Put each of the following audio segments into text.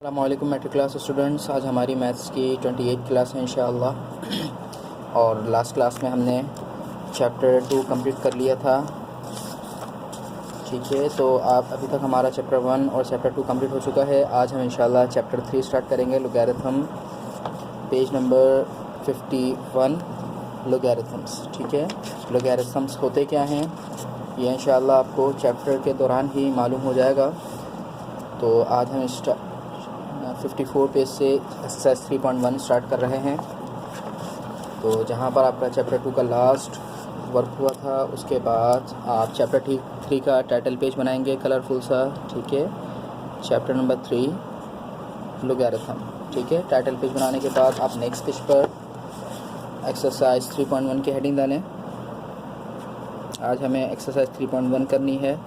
अस्सलामुअलैकुम metric class students. आज हमारी मैथ्स की 28 क्लास है इंशाअल्लाह। और लास्ट क्लास में हमने चैप्टर 2 कंप्लीट कर लिया था। ठीक है, तो आप अभी तक हमारा चैप्टर 1 और चैप्टर 2 कंप्लीट हो चुका है। आज हम इंशाअल्लाह चैप्टर 3 स्टार्ट करेंगे। Logarithm, page number 51, लोगैरिथम्स। ठीक है, लोगैरिथम्स होते क्या हैं ये इंशाअल्लाह आपको चैप्टर के दौरान ही मालूम हो जाएगा। तो आज हम 54 पेज से एक्सरसाइज 3.1 स्टार्ट कर रहे हैं। तो जहाँ पर आपका चैप्टर 2 का लास्ट वर्क हुआ था, उसके बाद आप चैप्टर 3 का टाइटल पेज बनाएंगे कलरफुल सा। ठीक है, चैप्टर नंबर 3 लोगैरिथम। ठीक है, टाइटल पेज बनाने के बाद आप नेक्स्ट पेज पर एक्सरसाइज 3.1 की हेडिंग डालें। आज हमें एक्सरसाइज 3.1 करनी है।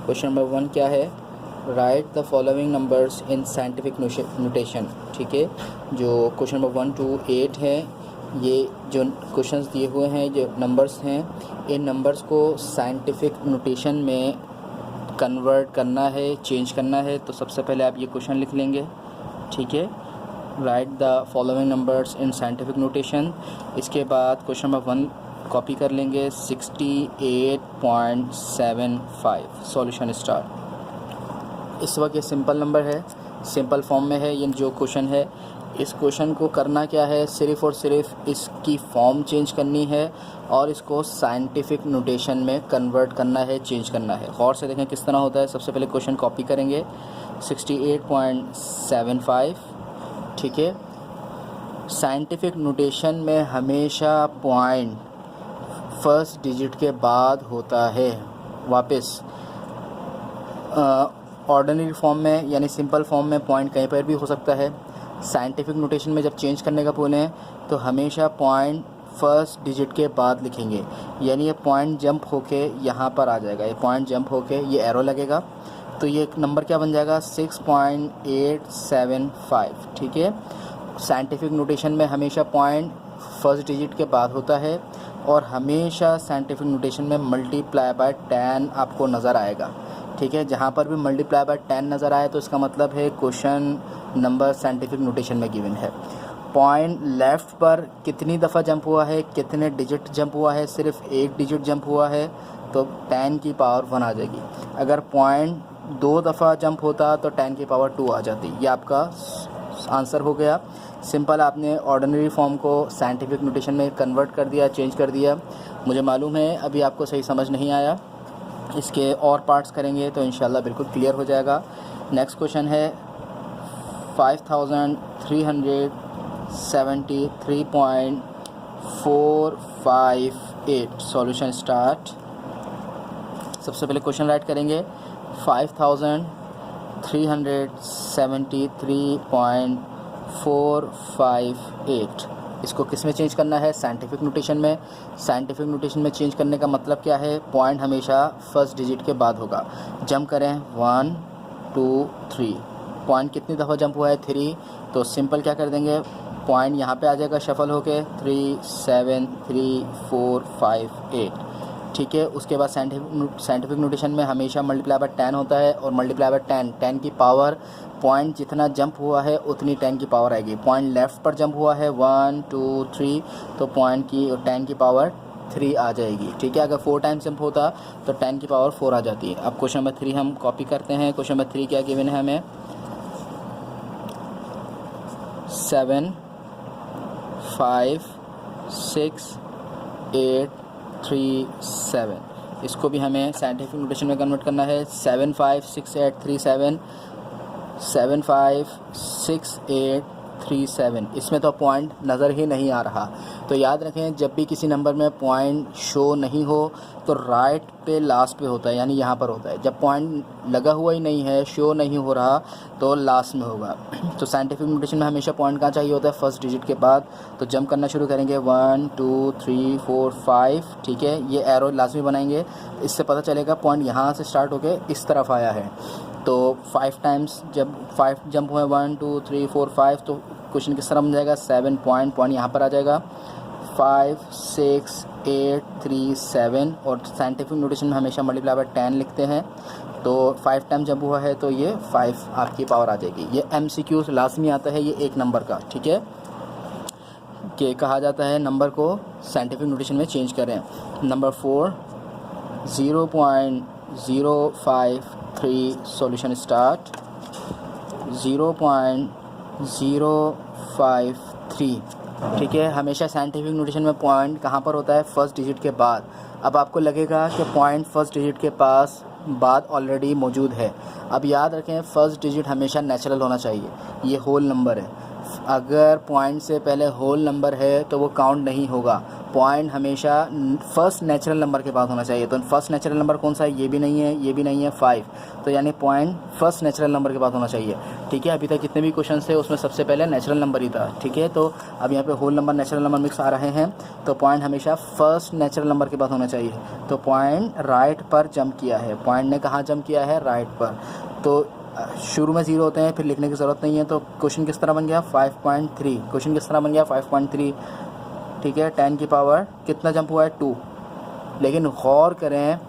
क्वेश्चन नंबर 1 क्या है? Right the following numbers in scientific notation. ठीक है, जो क्वेश्चन नंबर 1 to 8 है, ये जो क्वेश्चंस दिए हुए हैं, जो नंबर्स हैं, इन नंबर्स को साइंटिफिक नोटेशन में कन्वर्ट करना है, चेंज करना है। तो सबसे पहले आप ये क्वेश्चन लिख लेंगे। ठीक है, right the following numbers in scientific notation. इसके बाद क्वेश्चन नंबर 1 कॉपी कर लेंगे, 68.75। Solution start. इस वक्त ये सिंपल नंबर है, सिंपल फॉर्म में है। ये जो क्वेश्चन है, इस क्वेश्चन को करना क्या है, सिर्फ़ और सिर्फ इसकी फॉर्म चेंज करनी है और इसको साइंटिफिक नोटेशन में कन्वर्ट करना है, चेंज करना है। गौर से देखें किस तरह होता है। सबसे पहले क्वेश्चन कॉपी करेंगे, 68.75। ठीक है, साइंटिफिक नोटेशन में हमेशा पॉइंट फर्स्ट डिजिट के बाद होता है। वापस ऑर्डिनरी फॉर्म में यानी सिंपल फॉर्म में पॉइंट कहीं पर भी हो सकता है। साइंटिफिक नोटेशन में जब चेंज करने का बोलें तो हमेशा पॉइंट फर्स्ट डिजिट के बाद लिखेंगे। यानी ये पॉइंट जंप होके यहाँ पर आ जाएगा, ये पॉइंट जंप होके ये एरो लगेगा, तो ये नंबर क्या बन जाएगा? 6.875। ठीक है, साइंटिफिक नोटेशन में हमेशा पॉइंट फर्स्ट डिजिट के बाद होता है और हमेशा साइंटिफिक नोटेशन में मल्टीप्लाई बाय 10 आपको नज़र आएगा। ठीक है, जहाँ पर भी मल्टीप्लाई बाय 10 नज़र आए तो इसका मतलब है क्वेश्चन नंबर साइंटिफिक नोटेशन में गिवन है। पॉइंट लेफ़्ट पर कितनी दफ़ा जंप हुआ है, कितने डिजिट जंप हुआ है? सिर्फ एक डिजिट जंप हुआ है, तो 10 की पावर 1 आ जाएगी। अगर पॉइंट 2 दफ़ा जंप होता तो 10 की पावर 2 आ जाती। ये आपका आंसर हो गया। सिंपल आपने ऑर्डिनरी फॉर्म को साइंटिफिक नोटेशन में कन्वर्ट कर दिया, चेंज कर दिया। मुझे मालूम है अभी आपको सही समझ नहीं आया, इसके और पार्ट्स करेंगे तो इंशाल्लाह बिल्कुल क्लियर हो जाएगा। नेक्स्ट क्वेश्चन है 5373.458। Solution start. सबसे पहले क्वेश्चन राइट करेंगे 5373.458। इसको किस में चेंज करना है? साइंटिफिक नोटेशन में। साइंटिफिक नोटेशन में चेंज करने का मतलब क्या है? पॉइंट हमेशा फर्स्ट डिजिट के बाद होगा। जंप करें 1 2 3। पॉइंट कितनी दफ़ा जंप हुआ है? 3। तो सिंपल क्या कर देंगे, पॉइंट यहाँ पे आ जाएगा शफल होके 3 7 3 4 5 8। ठीक है, उसके बाद साइंटिफिक नोटेशन में हमेशा मल्टीप्लाई बाय 10 होता है और मल्टीप्लाई बाय 10 की पावर, पॉइंट जितना जंप हुआ है उतनी 10 की पावर आएगी। पॉइंट लेफ़्ट पर जंप हुआ है 1 2 3, तो पॉइंट की 10 की पावर 3 आ जाएगी। ठीक है, अगर 4 टाइम्स जंप होता तो 10 की पावर 4 आ जाती है। अब क्वेश्चन नंबर 3 हम कॉपी करते हैं। क्वेश्चन नंबर 3 क्या गिवन है हमें? 7 5 6 8 3 7। इसको भी हमें साइंटिफिक नोटेशन में कन्वर्ट करना है। 7 5 6 8 3 7, 7 5 6 8 3 7। इसमें तो पॉइंट नज़र ही नहीं आ रहा। तो याद रखें, जब भी किसी नंबर में पॉइंट शो नहीं हो तो राइट पे लास्ट पे होता है, यानी यहाँ पर होता है। जब पॉइंट लगा हुआ ही नहीं है, शो नहीं हो रहा, तो लास्ट में होगा। तो साइंटिफिक नोटेशन में हमेशा पॉइंट कहाँ चाहिए होता है? फर्स्ट डिजिट के बाद। तो जंप करना शुरू करेंगे 1 2 3 4 5। ठीक है, ये एरो लाजमी बनाएंगे, इससे पता चलेगा पॉइंट यहाँ से स्टार्ट होके इस तरफ आया है। तो 5 टाइम्स जब 5 जंप हुए 1 2 3 4 5, तो क्वेश्चन किस तरह बन जाएगा? 7 पॉइंट यहाँ पर आ जाएगा। 5 6 8 3 7 और साइंटिफिक नोटेशन में हमेशा मल्टीप्लाई बाय 10 लिखते हैं। तो 5 टाइम जब हुआ है तो ये 5 आपकी पावर आ जाएगी। ये MCQ लाजमी आता है ये एक नंबर का, ठीक है, कि कहा जाता है नंबर को साइंटिफिक नोटेशन में चेंज करें। नंबर 4 0.053 सॉल्यूशन स्टार्ट 0.053, ठीक है। हमेशा साइंटिफिक नोटेशन में पॉइंट कहाँ पर होता है, फर्स्ट डिजिट के बाद। अब आपको लगेगा कि पॉइंट फर्स्ट डिजिट के पास बाद ऑलरेडी मौजूद है। अब याद रखें फर्स्ट डिजिट हमेशा नेचुरल होना चाहिए, ये होल नंबर है। अगर पॉइंट से पहले होल नंबर है तो वो काउंट नहीं होगा। पॉइंट हमेशा फर्स्ट नेचुरल नंबर के बाद होना चाहिए। तो फर्स्ट नेचुरल नंबर कौन सा है, ये भी नहीं है, ये भी नहीं है, 5। तो यानी पॉइंट फर्स्ट नेचुरल नंबर के बाद होना चाहिए, ठीक है। अभी तक जितने भी क्वेश्चन थे उसमें सबसे पहले नेचुरल नंबर ही था, ठीक है। तो अब यहाँ पे whole number natural number mix आ रहे हैं, तो पॉइंट हमेशा फर्स्ट नेचुरल नंबर के बाद होना चाहिए। तो पॉइंट राइट पर जंप किया है, पॉइंट ने कहाँ जंप किया है, राइट पर। तो शुरू में 0 होते हैं, फिर लिखने की ज़रूरत नहीं है। तो क्वेश्चन किस तरह बन गया, 5.3। क्वेश्चन किस तरह बन गया, 5.3, ठीक है। 10 की पावर कितना जंप हुआ है, 2। लेकिन गौर करें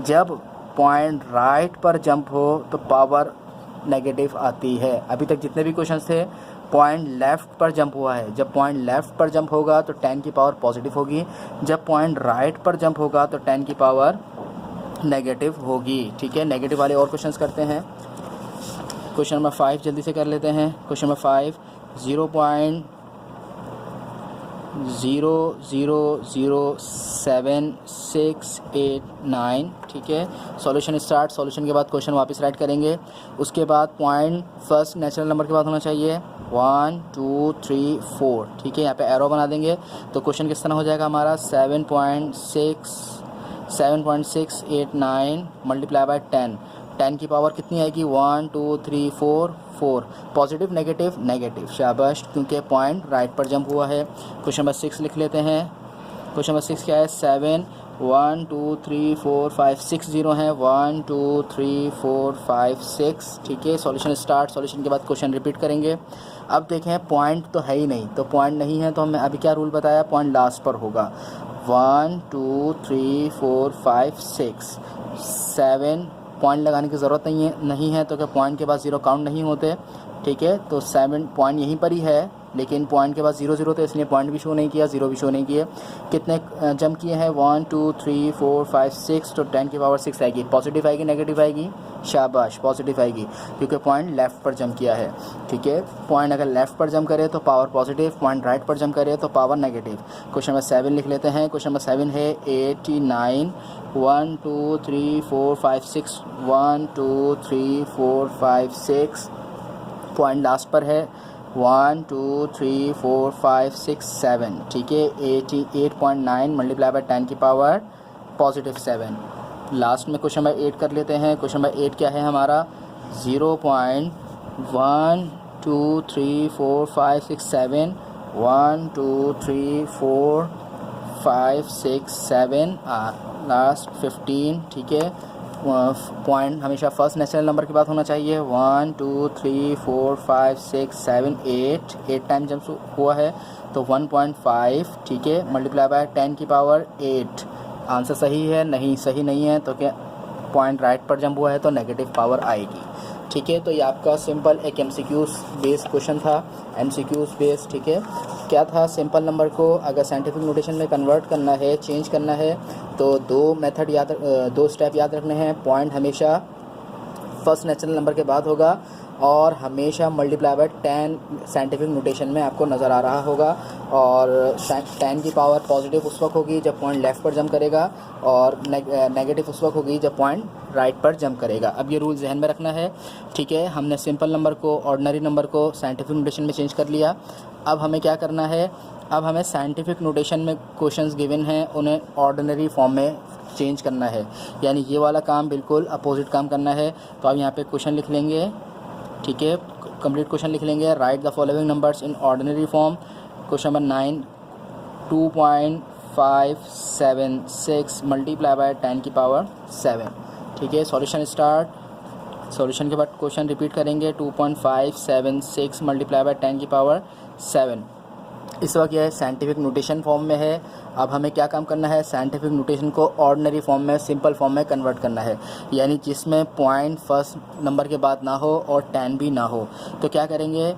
जब पॉइंट राइट पर जंप हो तो पावर नेगेटिव आती है। अभी तक जितने भी क्वेश्चन थे पॉइंट लेफ़्ट पर जंप हुआ है। जब पॉइंट लेफ़्ट पर जंप होगा तो 10 की पावर पॉजिटिव होगी। जब पॉइंट राइट पर जंप होगा तो 10 की पावर नेगेटिव होगी, ठीक है। नेगेटिव वाले और क्वेश्चंस करते हैं। क्वेश्चन नंबर 5 जल्दी से कर लेते हैं। क्वेश्चन नंबर 5 0.000769, ठीक है। सॉल्यूशन स्टार्ट, सॉल्यूशन के बाद क्वेश्चन वापस राइट करेंगे। उसके बाद पॉइंट फर्स्ट नेचुरल नंबर के बाद होना चाहिए 1 2 3 4, ठीक है। यहाँ पे एरो बना देंगे तो क्वेश्चन किस तरह हो जाएगा हमारा 7.689 मल्टीप्लाई बाय 10। 10 की पावर कितनी आएगी, 1 2 3 4 4। पॉजिटिव नेगेटिव नेगेटिव, शाबाश, क्योंकि पॉइंट राइट पर जंप हुआ है। क्वेश्चन नंबर 6 लिख लेते हैं। क्वेश्चन नंबर 6 क्या है, 7 1 2 3 4 5 6 0 है, 1 2 3 4 5 6, ठीक है। सॉल्यूशन स्टार्ट, सॉल्यूशन के बाद क्वेश्चन रिपीट करेंगे। अब देखें पॉइंट तो है ही नहीं, तो पॉइंट नहीं है तो हमें अभी क्या रूल बताया, पॉइंट लास्ट पर होगा। 1 2 3 4 5 6 7 पॉइंट लगाने की ज़रूरत नहीं है तो क्या पॉइंट के बाद 0 काउंट नहीं होते, ठीक है। तो 7 पॉइंट यहीं पर ही है, लेकिन पॉइंट के बाद 0 0 थे इसलिए पॉइंट भी शो नहीं किया, 0 भी शो नहीं किए। कितने जंप किए हैं, 1 2 3 4 5 6। तो 10 की पावर 6 आएगी। पॉजिटिव आएगी नेगेटिव आएगी, शाबाश, पॉजिटिव आएगी क्योंकि पॉइंट लेफ़्ट पर जंप किया है, ठीक है। पॉइंट अगर लेफ़्ट पर जंप करे तो पावर पॉजिटिव, पॉइंट राइट पर जंप करे तो पावर नेगेटिव। क्वेश्चन नंबर 7 लिख लेते हैं। क्वेश्चन नंबर 7 है 89 1 2 3 4 5 6 1 2 3 4 5 6। पॉइंट लास्ट पर है 1 2 3 4 5 6 7, ठीक है। 88.9 मल्टीप्लाई बाय 10 की पावर पॉजिटिव 7। लास्ट में क्वेश्चन नंबर 8 कर लेते हैं। क्वेश्चन नंबर 8 क्या है हमारा, 0.1 2 3 4 5 6 7 1 2 3 4 5 6 7 लास्ट 15, ठीक है। पॉइंट हमेशा फर्स्ट नेचुरल नंबर के बाद होना चाहिए। 1 2 3 4 5 6 7 8 टाइम जब हुआ है तो 1.5, ठीक है, मल्टीप्लाई बाय 10 की पावर 8। आंसर सही है, नहीं सही नहीं है तो क्या पॉइंट राइट पर जंप हुआ है तो नेगेटिव पावर आएगी, ठीक है। तो ये आपका सिंपल एक MCQs बेस्ड क्वेश्चन था, MCQs बेस्ड, ठीक है। क्या था, सिंपल नंबर को अगर साइंटिफिक नोटेशन में कन्वर्ट करना है, चेंज करना है तो 2 स्टेप याद रखने हैं। पॉइंट हमेशा फर्स्ट नेचुरल नंबर के बाद होगा और हमेशा मल्टीप्लाई बाय 10 साइंटिफिक नोटेशन में आपको नज़र आ रहा होगा। और 10 की पावर पॉजिटिव उस वक्त होगी जब पॉइंट लेफ़्ट पर जंप करेगा और नेगेटिव उस वक्त होगी जब पॉइंट राइट पर जंप करेगा। अब ये रूल जहन में रखना है, ठीक है। हमने सिंपल नंबर को, ऑर्डिनरी नंबर को साइंटिफिक नोटेशन में चेंज कर लिया। अब हमें क्या करना है, अब हमें साइंटिफिक नोटेशन में क्वेश्चंस गिवन हैं उन्हें ऑर्डिनरी फॉर्म में चेंज करना है, यानी ये वाला काम बिल्कुल अपोजिट काम करना है। तो अब यहाँ पे क्वेश्चन लिख लेंगे, ठीक है, कंप्लीट क्वेश्चन लिख लेंगे। Right the following numbers in ordinary form. Question number 9 2.576 multiply by 10 की पावर 7, ठीक है। सॉल्यूशन स्टार्ट, सॉल्यूशन के बाद क्वेश्चन रिपीट करेंगे। 2.576 मल्टीप्लाई बाय 10 की पावर 7। इस वक्त यह साइंटिफिक नोटेशन फॉर्म में है। अब हमें क्या काम करना है, साइंटिफिक नोटेशन को ऑर्डिनरी फॉर्म में, सिंपल फॉर्म में कन्वर्ट करना है, यानी जिसमें पॉइंट फर्स्ट नंबर के बाद ना हो और 10 भी ना हो। तो क्या करेंगे,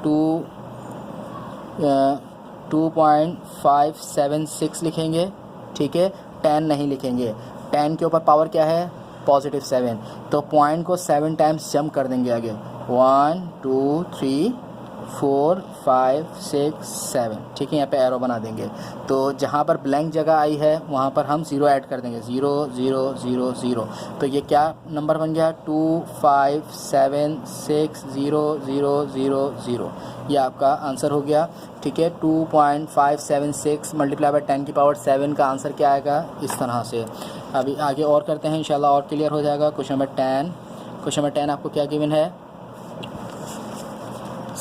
2.576 लिखेंगे, ठीक है, 10 नहीं लिखेंगे। 10 के ऊपर पावर क्या है, +7, तो पॉइंट को 7 टाइम्स जंप कर देंगे आगे, 1 2 3 4 5 6 7, ठीक है, यहाँ पे एरो बना देंगे। तो जहाँ पर ब्लैंक जगह आई है वहाँ पर हम 0 ऐड कर देंगे, 0 0 0 0। तो ये क्या नंबर बन गया, 2576000, ये आपका आंसर हो गया, ठीक है। 2.576 मल्टीप्लाई बाय 10 की पावर 7 का आंसर क्या आएगा, इस तरह से। अभी आगे और करते हैं, इंशाल्लाह और क्लियर हो जाएगा। क्वेश्चन नंबर 10, क्वेश्चन नंबर 10 आपको क्या गिवन है,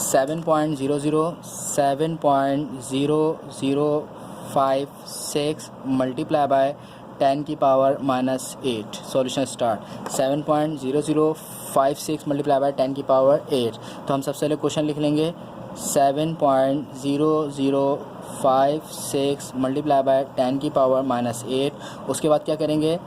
7.0056 मल्टीप्लाई बाय 10 की power -8। Solution start. 7.0056 multiply by 10 की पावर 8। तो हम सबसे पहले क्वेश्चन लिख लेंगे, 7.0056 मल्टीप्लाई बाय 10 की पावर -8। उसके बाद क्या करेंगे,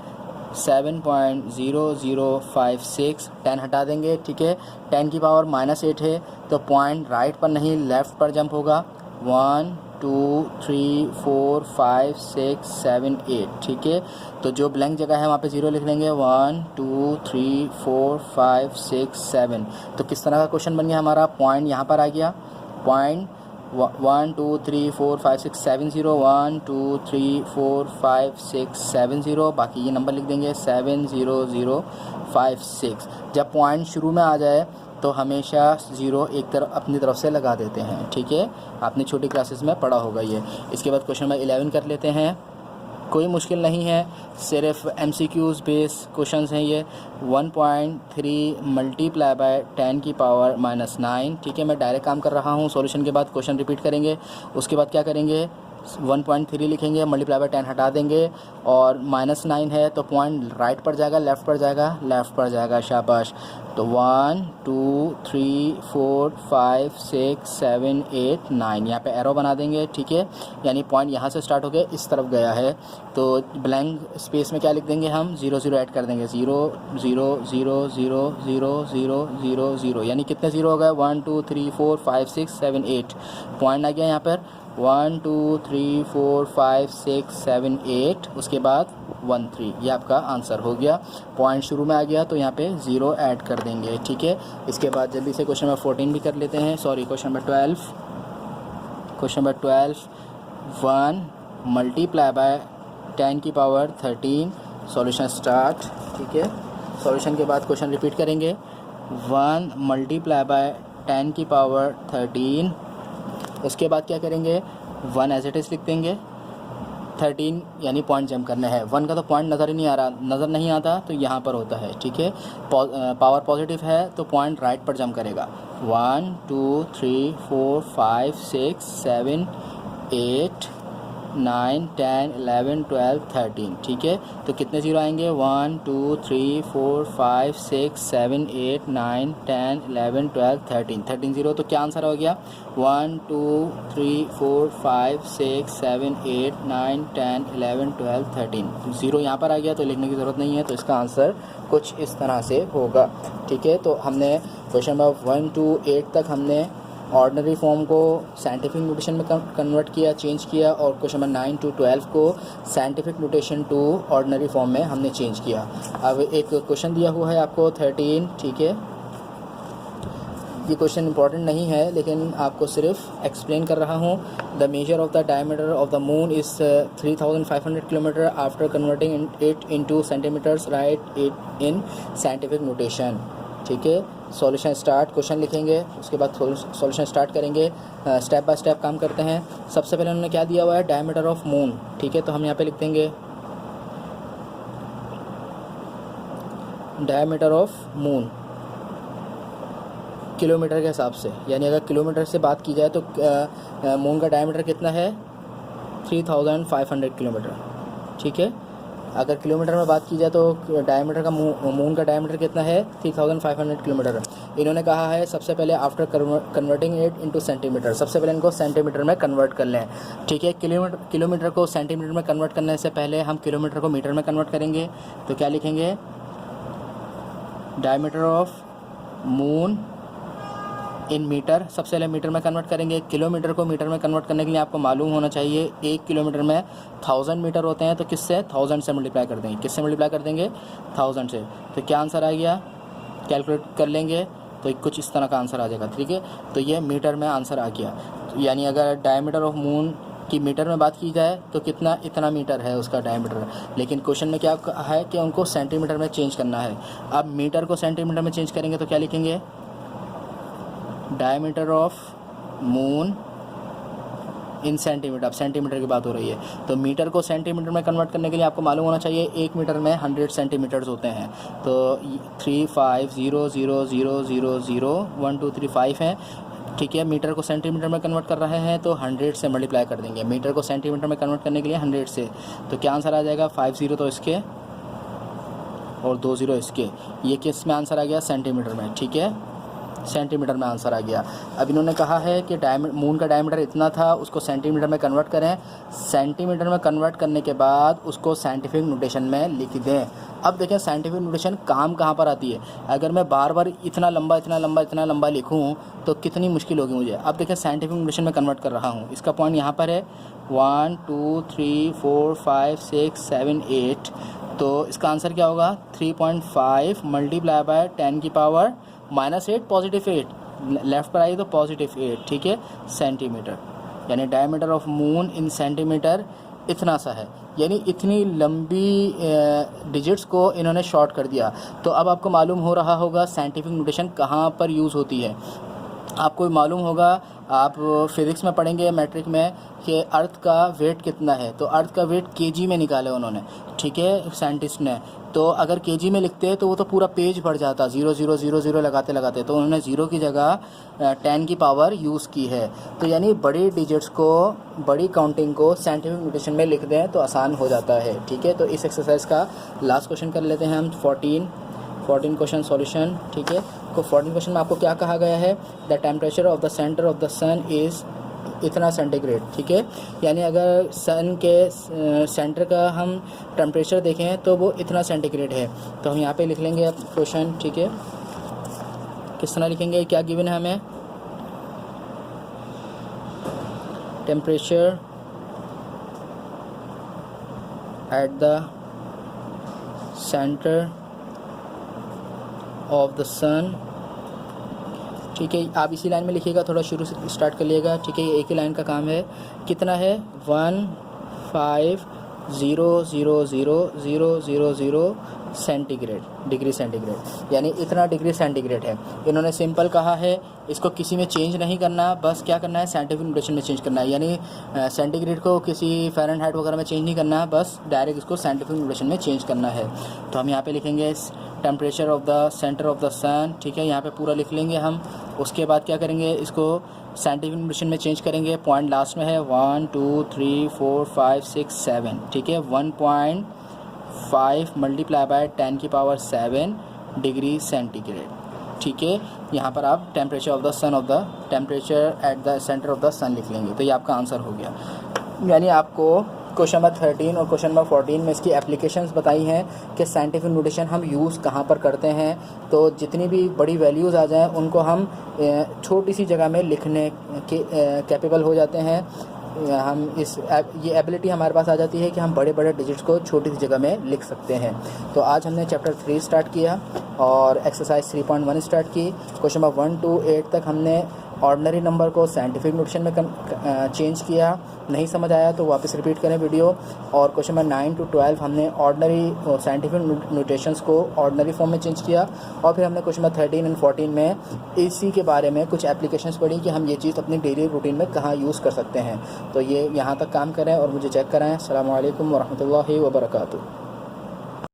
7.0056, 10 हटा देंगे, ठीक है। 10 की पावर -8 है तो पॉइंट राइट पर नहीं लेफ़्ट पर जंप होगा, 1 2 3 4 5 6 7 8, ठीक है। तो जो ब्लैंक जगह है वहाँ पे 0 लिख लेंगे, 1 2 3 4 5 6 7। तो किस तरह का क्वेश्चन बन गया हमारा, पॉइंट यहाँ पर आ गया, पॉइंट 1 2 3 4 5 6 7 0, 1 2 3 4 5 6 7 0, बाकी ये नंबर लिख देंगे 7 0 0 5 6। जब पॉइंट शुरू में आ जाए तो हमेशा 0 एक तरफ अपनी तरफ से लगा देते हैं, ठीक है, आपने छोटी क्लासेस में पढ़ा होगा ये। इसके बाद क्वेश्चन नंबर 11 कर लेते हैं, कोई मुश्किल नहीं है, सिर्फ MCQs बेस क्वेश्चंस हैं ये। 1.3 मल्टीप्लाई बाय 10 की पावर -9, ठीक है, मैं डायरेक्ट काम कर रहा हूँ। सॉल्यूशन के बाद क्वेश्चन रिपीट करेंगे, उसके बाद क्या करेंगे, 1.3 लिखेंगे, मल्टीप्लाई बाय 10 हटा देंगे, और -9 है तो पॉइंट राइट पर जाएगा, लेफ़्ट पर जाएगा, लेफ़्ट पर जाएगा, शाबाश। तो 1 2 3 4 5 6 7 8 9, यहाँ पे एरो बना देंगे, ठीक है, यानी पॉइंट यहाँ से स्टार्ट हो गया, इस तरफ गया है। तो ब्लैंक स्पेस में क्या लिख देंगे हम, 0 0 ऐड कर देंगे, 0 0 0 0 0 0 0 0, यानी कितने 0 हो गए, 1 2 3 4 5 6 7 8, पॉइंट आ गया यहाँ पर 1 2 3 4 5 6 7 8, उसके बाद 1 3, ये आपका आंसर हो गया। पॉइंट शुरू में आ गया तो यहाँ पे 0 ऐड कर देंगे, ठीक है। इसके बाद जल्दी से क्वेश्चन नंबर 14 भी कर लेते हैं, sorry question number 12। Question number 12, 1 multiply by 10 की पावर 13। सॉल्यूशन स्टार्ट, ठीक है। सॉल्यूशन के बाद क्वेश्चन रिपीट करेंगे, 1 मल्टीप्लाई बाय 10 की पावर 13। उसके बाद क्या करेंगे, 1 एज इट इज़ लिख देंगे, 13 यानी पॉइंट जंप करना है। 1 का तो पॉइंट नज़र ही नहीं आ रहा, नज़र नहीं आता तो यहाँ पर होता है, ठीक है। पावर पॉजिटिव है तो पॉइंट राइट पर जंप करेगा, 1 2 3 4 5 6 7 8 9 10 11 12 13, ठीक है। तो कितने 0 आएंगे, 1 2 3 4 5 6 7 8 9 10 11 12 13, 13 0। तो क्या आंसर हो गया, 1 2 3 4 5 6 7 8 9 10 11 12 13, 0 यहाँ पर आ गया तो लिखने की ज़रूरत नहीं है, तो इसका आंसर कुछ इस तरह से होगा, ठीक है। तो हमने क्वेश्चन नंबर 1 to 8 तक हमने ऑर्डिनरी फॉर्म को साइंटिफिक नोटेशन में कन्वर्ट किया, चेंज किया, और क्वेश्चन नंबर 9 to 12 को scientific notation to ordinary form में हमने चेंज किया। अब एक क्वेश्चन दिया हुआ है आपको 13, ठीक है। ये क्वेश्चन इंपॉर्टेंट नहीं है लेकिन आपको सिर्फ एक्सप्लेन कर रहा हूँ। The measure of the diameter of the moon is 3500 kilometre after converting it into centimetres, right it in scientific notation, ठीक है। सॉल्यूशन स्टार्ट, क्वेश्चन लिखेंगे, उसके बाद सॉल्यूशन स्टार्ट करेंगे, स्टेप बाय स्टेप काम करते हैं। सबसे पहले उन्होंने क्या दिया हुआ है, डायमीटर ऑफ मून, ठीक है। तो हम यहाँ पे लिख देंगे डायमीटर ऑफ मून किलोमीटर के हिसाब से, यानी अगर किलोमीटर से बात की जाए तो मून का डायमीटर कितना है, 3500 किलोमीटर, ठीक है। अगर किलोमीटर में बात की जाए तो डायमीटर का मून का डायमीटर कितना है 3500 किलोमीटर। इन्होंने कहा है सबसे पहले after converting it into centimetre, सबसे पहले इनको सेंटीमीटर में कन्वर्ट कर लें। ठीक है, किलोमीटर को सेंटीमीटर में कन्वर्ट करने से पहले हम किलोमीटर को मीटर में कन्वर्ट करेंगे। तो क्या लिखेंगे, diameter of moon in metre, सबसे पहले मीटर में कन्वर्ट करेंगे। किलोमीटर को मीटर में कन्वर्ट करने के लिए आपको मालूम होना चाहिए 1 किलोमीटर में 1000 मीटर होते हैं। तो किससे 1000 से मल्टीप्लाई कर देंगे, किससे मल्टीप्लाई कर देंगे 1000 से। तो क्या आंसर आ गया, कैलकुलेट कर लेंगे तो कुछ इस तरह का आंसर आ जाएगा। ठीक है, तो ये मीटर में आंसर आ गया। यानी अगर डायमीटर ऑफ मून की मीटर में बात की जाए तो कितना, इतना मीटर है उसका डायमीटर। लेकिन क्वेश्चन में क्या है कि उनको सेंटीमीटर में चेंज करना है। अब मीटर को सेंटीमीटर में चेंज करेंगे तो क्या लिखेंगे, diameter of moon in centimetre. अब सेंटीमीटर की बात हो रही है तो मीटर को सेंटीमीटर में कन्वर्ट करने के लिए आपको मालूम होना चाहिए 1 मीटर में 100 सेंटीमीटर्स होते हैं। तो 3500000123 हैं। ठीक है, मीटर को सेंटीमीटर में कन्वर्ट कर रहे हैं तो 100 से मल्टीप्लाई कर देंगे। मीटर को सेंटीमीटर में कन्वर्ट करने के लिए 100 से, तो क्या आंसर आ जाएगा 50 तो इसके और 20 इसके। ये किस में आंसर आ गया, सेंटीमीटर में। ठीक है, सेंटीमीटर में आंसर आ गया। अब इन्होंने कहा है कि मून का डायमीटर इतना था, उसको सेंटीमीटर में कन्वर्ट करें। सेंटीमीटर में कन्वर्ट करने के बाद उसको साइंटिफिक नोटेशन में लिख दें। अब देखें साइंटिफिक नोटेशन काम कहाँ पर आती है। अगर मैं बार बार इतना लंबा लिखूँ तो कितनी मुश्किल होगी मुझे। अब देखें साइंटिफिक नोटेशन में कन्वर्ट कर रहा हूँ। इसका पॉइंट यहाँ पर है 1 2 3 4 5 6 7 8। तो इसका आंसर क्या होगा 3.5 मल्टीप्लाई बाय 10 की पावर -8 +8, लेफ्ट पर आई तो +8। ठीक है, सेंटीमीटर। यानी diameter of moon in centimetre इतना सा है। यानी इतनी लंबी डिजिट्स को इन्होंने शॉर्ट कर दिया। तो अब आपको मालूम हो रहा होगा साइंटिफिक नोटेशन कहाँ पर यूज़ होती है। आपको मालूम होगा, आप फिज़िक्स में पढ़ेंगे मैट्रिक में कि अर्थ का वेट कितना है। तो अर्थ का वेट केजी में निकाला उन्होंने। ठीक है, साइंटिस्ट ने। तो अगर केजी में लिखते तो वो तो पूरा पेज भर जाता 0 लगाते। तो उन्होंने 0 की जगह 10 की पावर यूज़ की है। तो यानी बड़ी डिजिट्स को, बड़ी काउंटिंग को साइंटिफिक नोटेशन में लिख दें तो आसान हो जाता है। ठीक है, तो इस एक्सरसाइज का लास्ट क्वेश्चन कर लेते हैं हम 14 क्वेश्चन सॉल्यूशन। ठीक है, तो 14 क्वेश्चन में आपको क्या कहा गया है, the temperature of the centre of the sun is इतना सेंटीग्रेड। ठीक है, यानी अगर सन के सेंटर का हम टेम्परेचर देखें तो वो इतना सेंटीग्रेड है। तो हम यहाँ पे लिख लेंगे अब क्वेश्चन। ठीक है, किस तरह लिखेंगे, क्या गिवन है हमें, temperature at the centre of the sun. ठीक है, आप इसी लाइन में लिखिएगा, थोड़ा शुरू से स्टार्ट कर लिएगा। ठीक है, ये एक ही लाइन का काम है। कितना है 15000000 सेंटीग्रेड, डिग्री सेंटीग्रेड। यानी इतना डिग्री सेंटीग्रेड है। इन्होंने सिंपल कहा है, इसको किसी में चेंज नहीं करना, बस क्या करना है साइंटिफिक नोटेशन में चेंज करना है। यानी सेंटीग्रेड को किसी फ़ारेनहाइट वगैरह में चेंज नहीं करना, बस डायरेक्ट इसको साइंटिफिक नोटेशन में चेंज करना है। तो हम यहाँ पे लिखेंगे temperature of the centre of the sun. ठीक है, यहाँ पे पूरा लिख लेंगे हम। उसके बाद क्या करेंगे, इसको साइंटिफिक नोटेशन में चेंज करेंगे। पॉइंट लास्ट में है 1 2 3 4 5 6 7। ठीक है, 1.5 मल्टीप्लाई बाय 10 की पावर 7 डिग्री सेंटीग्रेड। ठीक है, यहाँ पर आप temperature of the sun of the temperature at the centre of the sun लिख लेंगे। तो ये आपका आंसर हो गया। यानी आपको क्वेश्चन नंबर 13 और क्वेश्चन नंबर 14 में इसकी एप्लीकेशंस बताई हैं कि साइंटिफिक नोटेशन हम यूज़ कहाँ पर करते हैं। तो जितनी भी बड़ी वैल्यूज़ आ जाएं उनको हम छोटी सी जगह में लिखने के कैपेबल हो जाते हैं। हम ये एबिलिटी हमारे पास आ जाती है कि हम बड़े बड़े डिजिट्स को छोटी सी जगह में लिख सकते हैं। तो आज हमने चैप्टर 3 स्टार्ट किया और एक्सरसाइज 3.1 स्टार्ट की। क्वेश्चन नंबर 1 to 8 तक हमने ऑर्डिनरी नंबर को साइंटिफिक नोटेशन में चेंज किया। नहीं समझ आया तो वापस रिपीट करें वीडियो। और क्वेश्चन नंबर 9 to 12 हमने ऑर्डिनरी साइंटिफिक नोटेशंस को ऑर्डिनरी फॉर्म में चेंज किया। और फिर हमने क्वेश्चन नंबर 13 और 14 में इसी के बारे में कुछ एप्लीकेशंस पढ़ी कि हम ये चीज़ अपनी डेली रूटीन में कहाँ यूज़ कर सकते हैं। तो ये यहाँ तक काम करें और मुझे चेक कराएँ। अस्सलामु अलैकुम वरहमतुल्लाहि वबरकातुहू।